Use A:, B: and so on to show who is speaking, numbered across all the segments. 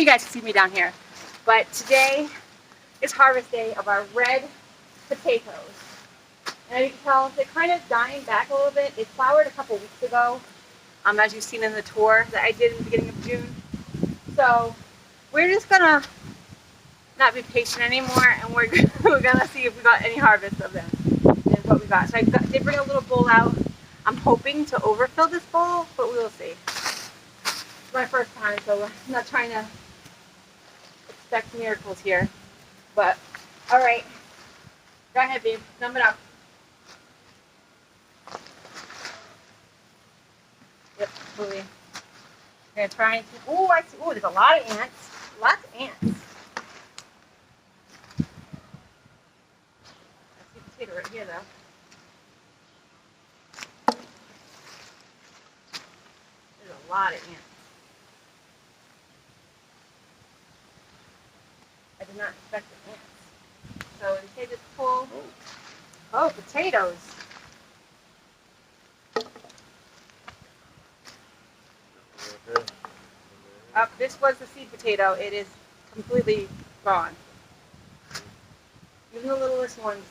A: you guys can see me down here. But today is harvest day of our red potatoes. And as you can tell, they're kind of dying back a little bit. They flowered a couple weeks ago, as you've seen in the tour that I did in the beginning of June. So we're just gonna not be patient anymore, and we're gonna see if we got any harvest of them. And what we got. So I did bring a little bowl out. I'm hoping to overfill this bowl, but we will see. It's my first time, so I'm not trying to expect miracles here. But all right, go ahead, babe. Dump it out. Yep, absolutely. We're gonna try and. Oh, I see. Oh, there's a lot of ants. Lots of ants. I see a potato right here, though. There's a lot of ants. I did not expect the ants. So they say this pull. Oh, potatoes. This was the seed potato. It is completely gone. Even the littlest ones.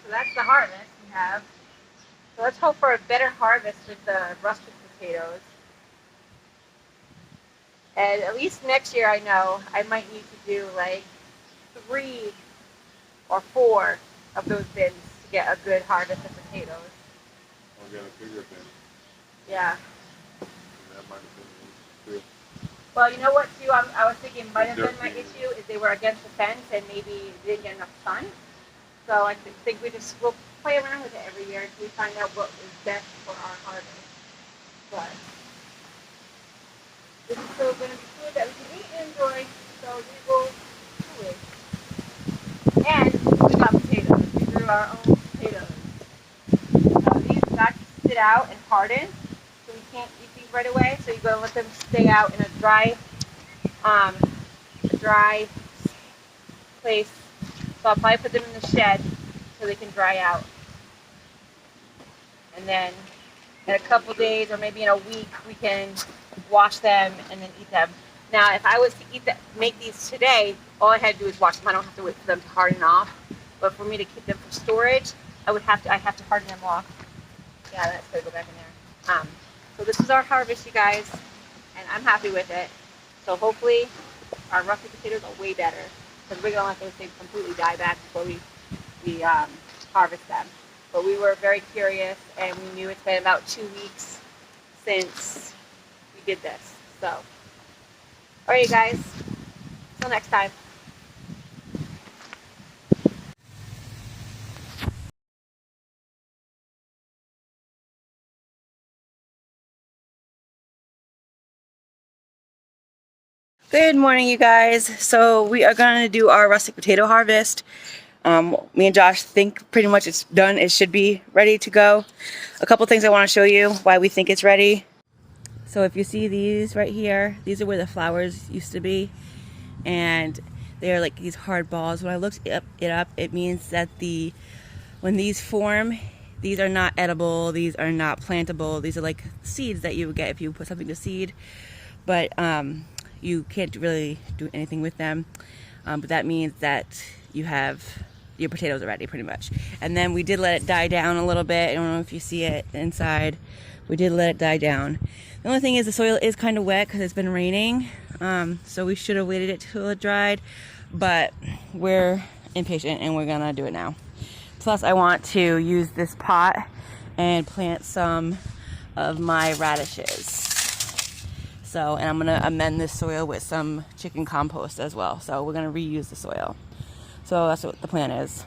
A: So that's the harvest we have. So let's hope for a better harvest with the russet potatoes. And at least next year, I know I might need to do like 3 or 4 of those bins to get a good harvest of potatoes.
B: Or get a bigger bin.
A: Yeah.
B: That might have been too.
A: Well, you know what, too? I was thinking might have been my issue is they were against the fence and maybe they didn't get enough sun. So I think we'll play around with it every year until we find out what is best for our harvest. But this is still going to be food that we can eat and enjoy. So we will do it. And we got potatoes. We grew our own potatoes. These got to sit out and harden, so we can't eat these right away. So you got to let them stay out in a dry place. So I'll probably put them in the shed so they can dry out. And then in a couple days or maybe in a week, we can wash them and then eat them. Now, if I was to make these today, all I had to do is wash them. I don't have to wait for them to harden off. But for me to keep them for storage, I have to harden them off. Yeah, that's gonna go back in there. So this is our harvest, you guys, and I'm happy with it. So hopefully our russet potatoes are way better, because we're gonna let those things completely die back before we harvest them. But we were very curious, and we knew it's been about 2 weeks since we did this. So, all right, you guys. Till next time. Good morning, you guys. So we are going to do our russet potato harvest. Me and Josh think pretty much it's done. It should be ready to go. A couple things I want to show you why we think it's ready. So if you see these right here, these are where the flowers used to be, and they're like these hard balls. When I looked it up, it means that when these form, these are not edible, these are not plantable. These are like seeds that you would get if you put something to seed, but you can't really do anything with them. But that means that you your potatoes are ready pretty much. And then we did let it die down a little bit. I don't know if you see it inside. We did let it die down. The only thing is the soil is kind of wet because it's been raining. So we should have waited it till it dried, but we're impatient and we're gonna do it now. Plus I want to use this pot and plant some of my radishes. So, and I'm gonna amend this soil with some chicken compost as well. So we're gonna reuse the soil. So that's what the plan is.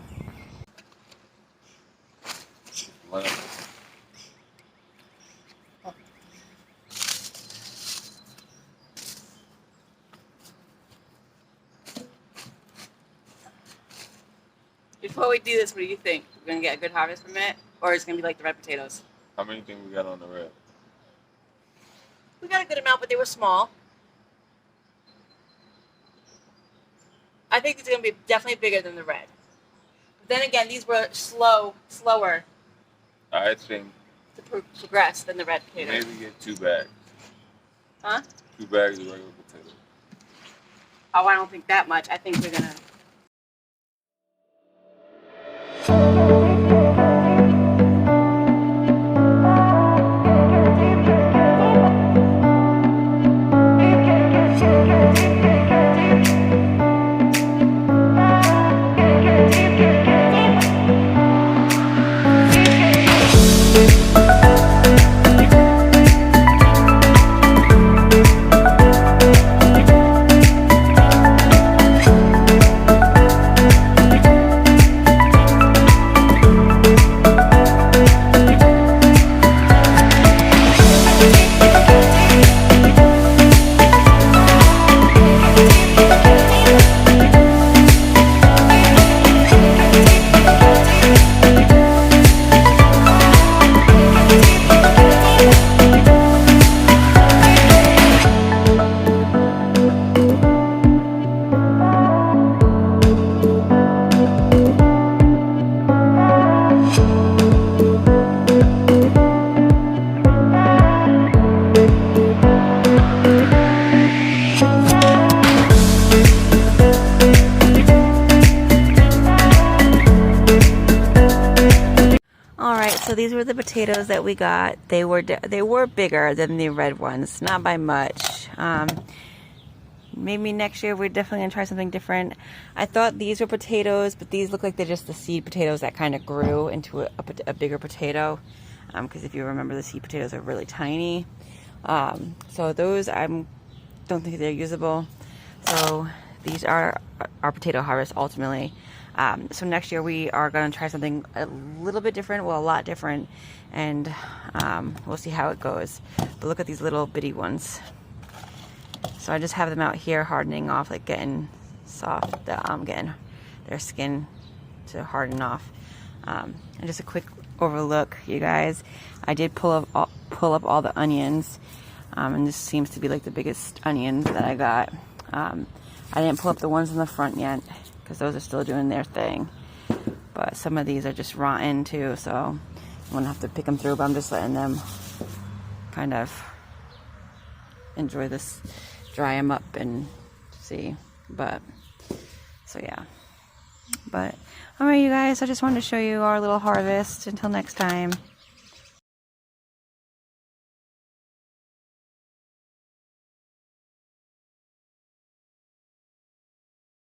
A: Before we do this, what do you think? We're gonna get a good harvest from it, or it's gonna be like the red potatoes?
B: How many things we got on the red?
A: We got a good amount, but they were small. I think it's gonna be definitely bigger than the red. But then again, these were slower
B: I think
A: to progress than the red potatoes.
B: maybe get 2 bags.
A: Huh?
B: 2 bags of regular potatoes.
A: Oh, I don't think that much. I think we're gonna. So these were the potatoes that we got. They were bigger than the red ones, not by much. Maybe next year we're definitely gonna try something different. I thought these were potatoes, but these look like they're just the seed potatoes that kind of grew into a bigger potato. Because if you remember, the seed potatoes are really tiny. So those don't think they're usable. So these are our potato harvest ultimately. So next year we are going to try something a little bit different, well, a lot different, and we'll see how it goes. But look at these little bitty ones. So I just have them out here hardening off, like getting soft, getting their skin to harden off. And just a quick overlook, you guys. I did pull up all the onions, and this seems to be like the biggest onions that I got. I didn't pull up the ones in the front yet, because those are still doing their thing. But some of these are just rotten too, so I'm gonna have to pick them through, but I'm just letting them kind of enjoy this, dry them up and see. But so yeah, but all right, you guys, I just wanted to show you our little harvest. Until next time.